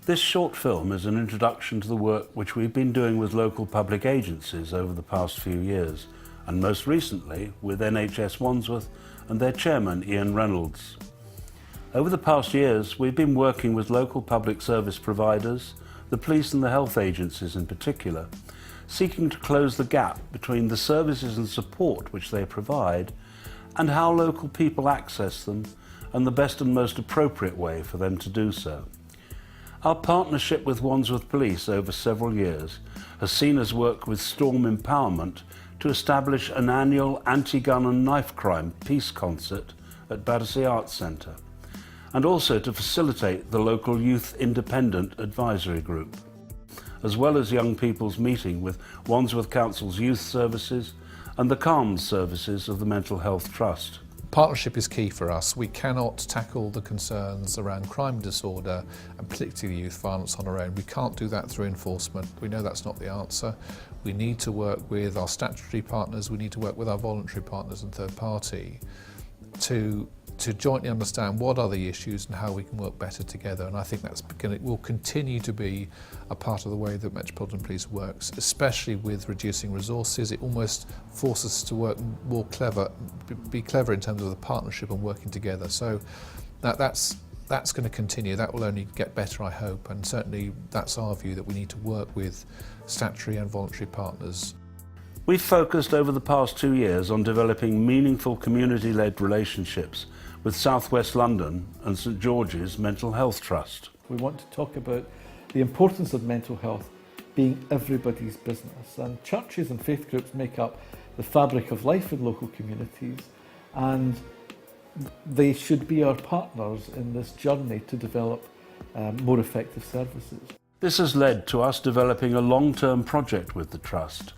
This short film is an introduction to the work which we've been doing with local public agencies over the past few years, and most recently with NHS Wandsworth and their chairman Ian Reynolds. Over the past years we've been working with local public service providers, the police and the health agencies in particular, seeking to close the gap between the services and support which they provide and how local people access them and the best and most appropriate way for them to do so. Our partnership with Wandsworth Police over several years has seen us work with Storm Empowerment to establish an annual anti-gun and knife crime peace concert at Battersea Arts Centre, and also to facilitate the local Youth Independent Advisory Group, as well as young people's meeting with Wandsworth Council's youth services and the CALMS services of the Mental Health Trust. Partnership is key for us. We cannot tackle the concerns around crime disorder and particularly youth violence on our own. We can't do that through enforcement. We know that's not the answer. We need to work with our statutory partners, we need to work with our voluntary partners and third party to jointly understand what are the issues and how we can work better together. And I think will continue to be a part of the way that Metropolitan Police works, especially with reducing resources. It almost forces us to work more be clever in terms of the partnership and working together. So that's going to continue. That will only get better, I hope. And certainly that's our view, that we need to work with statutory and voluntary partners. We've focused over the past 2 years on developing meaningful community-led relationships with South West London and St George's Mental Health Trust. We want to talk about the importance of mental health being everybody's business, and churches and faith groups make up the fabric of life in local communities, and they should be our partners in this journey to develop more effective services. This has led to us developing a long-term project with the Trust,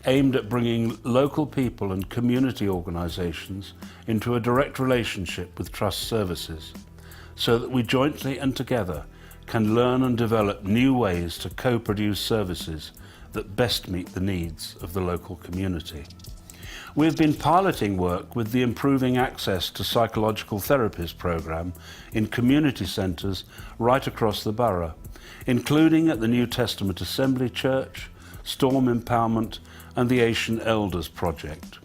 aimed at bringing local people and community organisations into a direct relationship with Trust services, so that we jointly and together can learn and develop new ways to co-produce services that best meet the needs of the local community. We have been piloting work with the Improving Access to Psychological Therapies programme in community centres right across the borough, including at the New Testament Assembly Church, Storm Empowerment and the Asian Elders Project.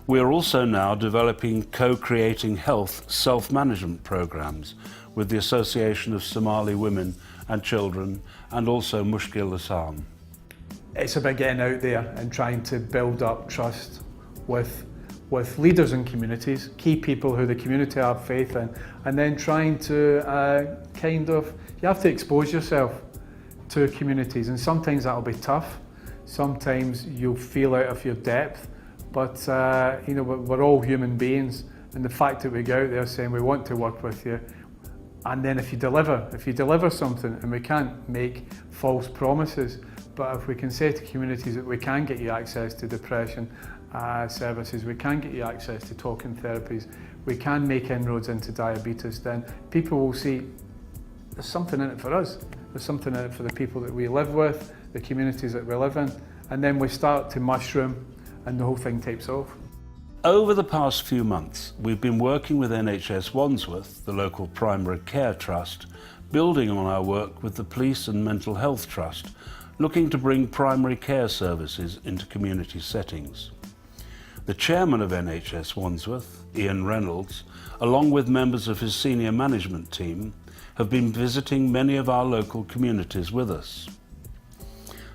We are also now developing co-creating health self-management programmes with the Association of Somali Women and Children and also Mushkil Asam. It's about getting out there and trying to build up trust with leaders in communities, key people who the community have faith in, and then trying to you have to expose yourself to communities, and sometimes that'll be tough. Sometimes you'll feel out of your depth, but we're all human beings, and the fact that we go out there saying we want to work with you, and then if you deliver something, and we can't make false promises, but if we can say to communities that we can get you access to depression services, we can get you access to talking therapies, we can make inroads into diabetes, then people will see there's something in it for us. There's something in it for the people that we live with, the communities that we live in, and then we start to mushroom and the whole thing takes off. Over the past few months, we've been working with NHS Wandsworth, the local primary care trust, building on our work with the Police and Mental Health Trust, looking to bring primary care services into community settings. The chairman of NHS Wandsworth, Ian Reynolds, along with members of his senior management team, have been visiting many of our local communities with us.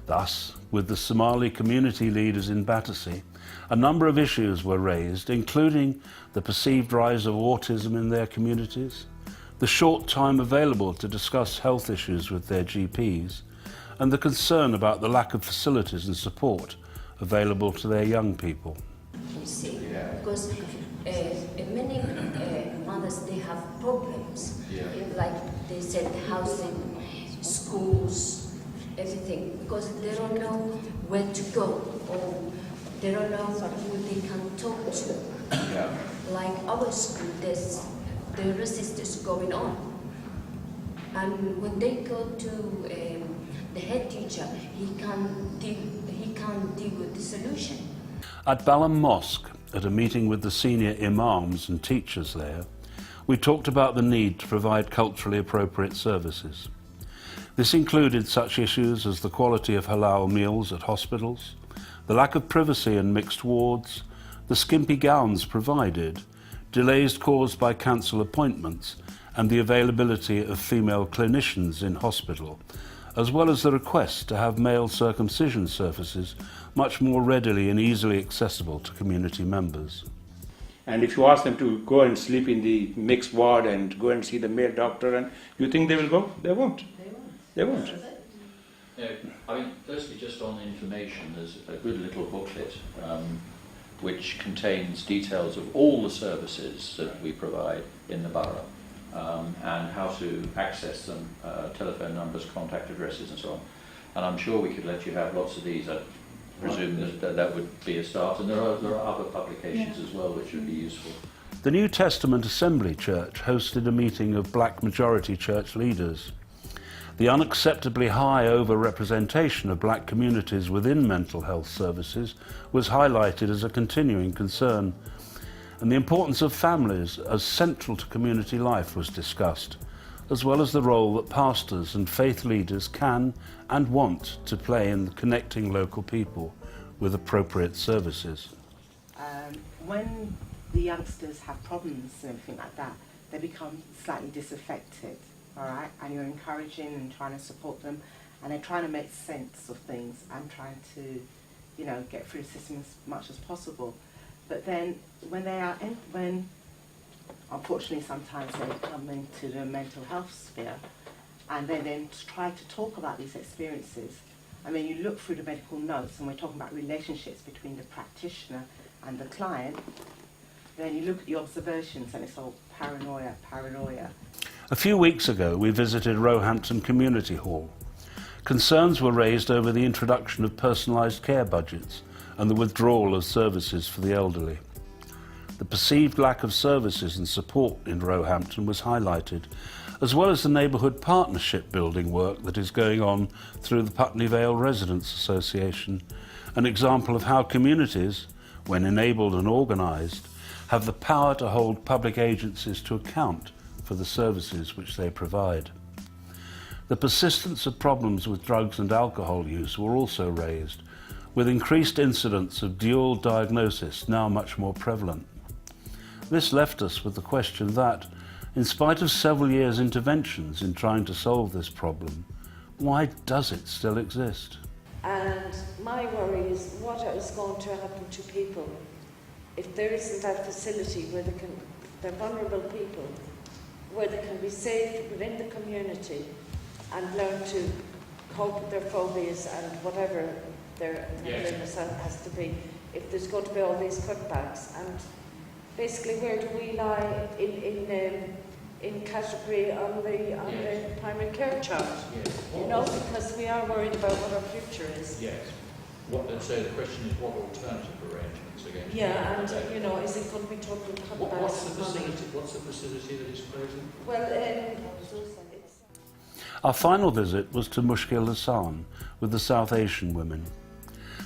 Thus, with the Somali community leaders in Battersea, a number of issues were raised, including the perceived rise of autism in their communities, the short time available to discuss health issues with their GPs, and the concern about the lack of facilities and support available to their young people. You see, because many mothers, they have problems, like they said, housing, schools, everything, because they don't know where to go, or they don't know who they can talk to. Like our school, there's the resistance going on, and when they go to the head teacher, he can't deal with the solution. At Balham Mosque, at a meeting with the senior imams and teachers there, we talked about the need to provide culturally appropriate services. This included such issues as the quality of halal meals at hospitals, the lack of privacy in mixed wards, the skimpy gowns provided, delays caused by cancelled appointments, and the availability of female clinicians in hospital, as well as the request to have male circumcision services much more readily and easily accessible to community members. And if you ask them to go and sleep in the mixed ward and go and see the male doctor, and you think they will go? They won't. They won't. I mean, firstly, just on information, there's a good little booklet which contains details of all the services that we provide in the borough and how to access them, telephone numbers, contact addresses and so on. And I'm sure we could let you have lots of these. I presume that would be a start. And there are other publications as well which would be useful. The New Testament Assembly Church hosted a meeting of black majority church leaders. The unacceptably high over-representation of black communities within mental health services was highlighted as a continuing concern, and the importance of families as central to community life was discussed, as well as the role that pastors and faith leaders can and want to play in connecting local people with appropriate services. When the youngsters have problems and everything like that, they become slightly disaffected. All right, and you're encouraging and trying to support them, and they're trying to make sense of things and trying to, you know, get through the system as much as possible. But then when they are when unfortunately sometimes they come into the mental health sphere, and they then try to talk about these experiences. I mean, you look through the medical notes, and we're talking about relationships between the practitioner and the client. Then you look at the observations, and it's all paranoia. A few weeks ago, we visited Roehampton Community Hall. Concerns were raised over the introduction of personalised care budgets and the withdrawal of services for the elderly. The perceived lack of services and support in Roehampton was highlighted, as well as the neighbourhood partnership building work that is going on through the Putney Vale Residents Association, an example of how communities, when enabled and organised, have the power to hold public agencies to account for the services which they provide. The persistence of problems with drugs and alcohol use were also raised, with increased incidents of dual diagnosis now much more prevalent. This left us with the question that, in spite of several years' interventions in trying to solve this problem, why does it still exist? And my worry is what is going to happen to people if there isn't that facility where they're vulnerable people, where they can be safe within the community and learn to cope with their phobias and whatever their illness has to be. If there's going to be all these cutbacks, and basically where do we lie in category on the primary care chart? Yes. You know, because we are worried about what our future is. Yes. So the question is, what alternative arrangements are going to be? Yeah, and you know, is it going to be total cutbacks of money? What's the facility that is closing? Well, Our final visit was to Mushkil Hassan with the South Asian women.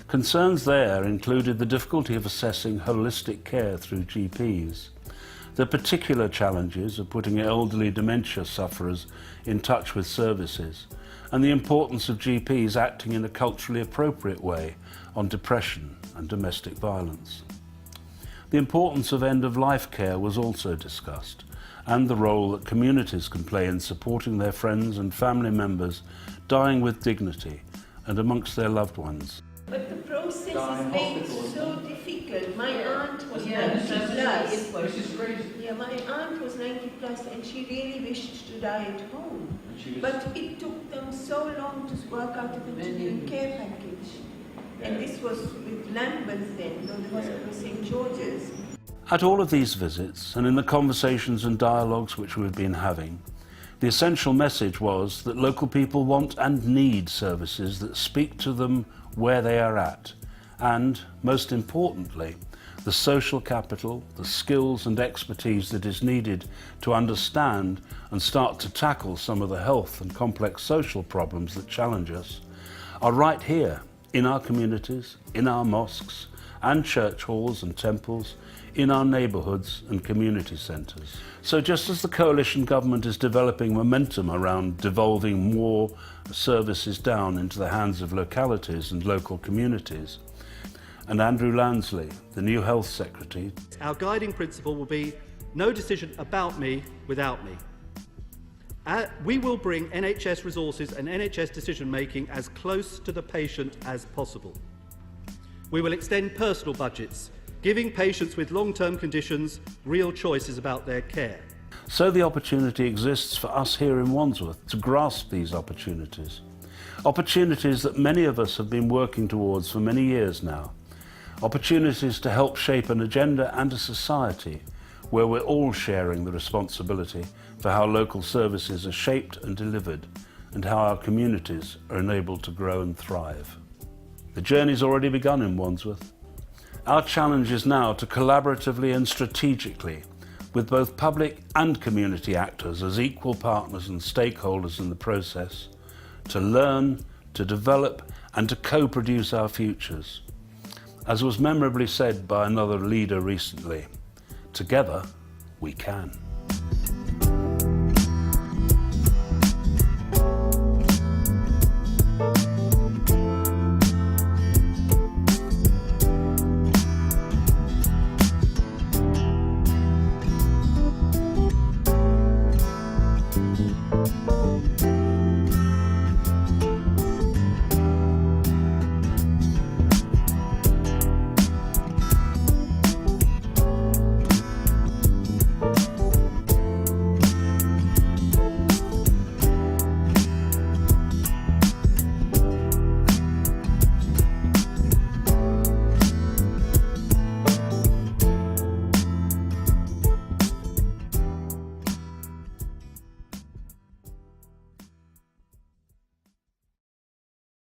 Concerns there included the difficulty of assessing holistic care through GPs, the particular challenges of putting elderly dementia sufferers in touch with services, and the importance of GPs acting in a culturally appropriate way on depression and domestic violence. The importance of end-of-life care was also discussed, and the role that communities can play in supporting their friends and family members dying with dignity and amongst their loved ones. But the process is made so difficult. My aunt was 90 plus. Yeah, my aunt was 90 plus and she really wished to die at home. But it took them so long to work out a continuing care package. And this was with Lambeth then, though there was with St. George's. At all of these visits, and in the conversations and dialogues which we've been having, the essential message was that local people want and need services that speak to them where they are at, and, most importantly, the social capital, the skills and expertise that is needed to understand and start to tackle some of the health and complex social problems that challenge us, are right here in our communities, in our mosques, and church halls and temples in our neighbourhoods and community centres. So just as the coalition government is developing momentum around devolving more services down into the hands of localities and local communities, and Andrew Lansley, the new Health Secretary, our guiding principle will be no decision about me without me. We will bring NHS resources and NHS decision making as close to the patient as possible. We will extend personal budgets, giving patients with long-term conditions real choices about their care. So the opportunity exists for us here in Wandsworth to grasp these opportunities. Opportunities that many of us have been working towards for many years now. Opportunities to help shape an agenda and a society where we're all sharing the responsibility for how local services are shaped and delivered and how our communities are enabled to grow and thrive. The journey's already begun in Wandsworth. Our challenge is now to collaboratively and strategically, with both public and community actors as equal partners and stakeholders in the process, to learn, to develop and to co-produce our futures. As was memorably said by another leader recently, together we can.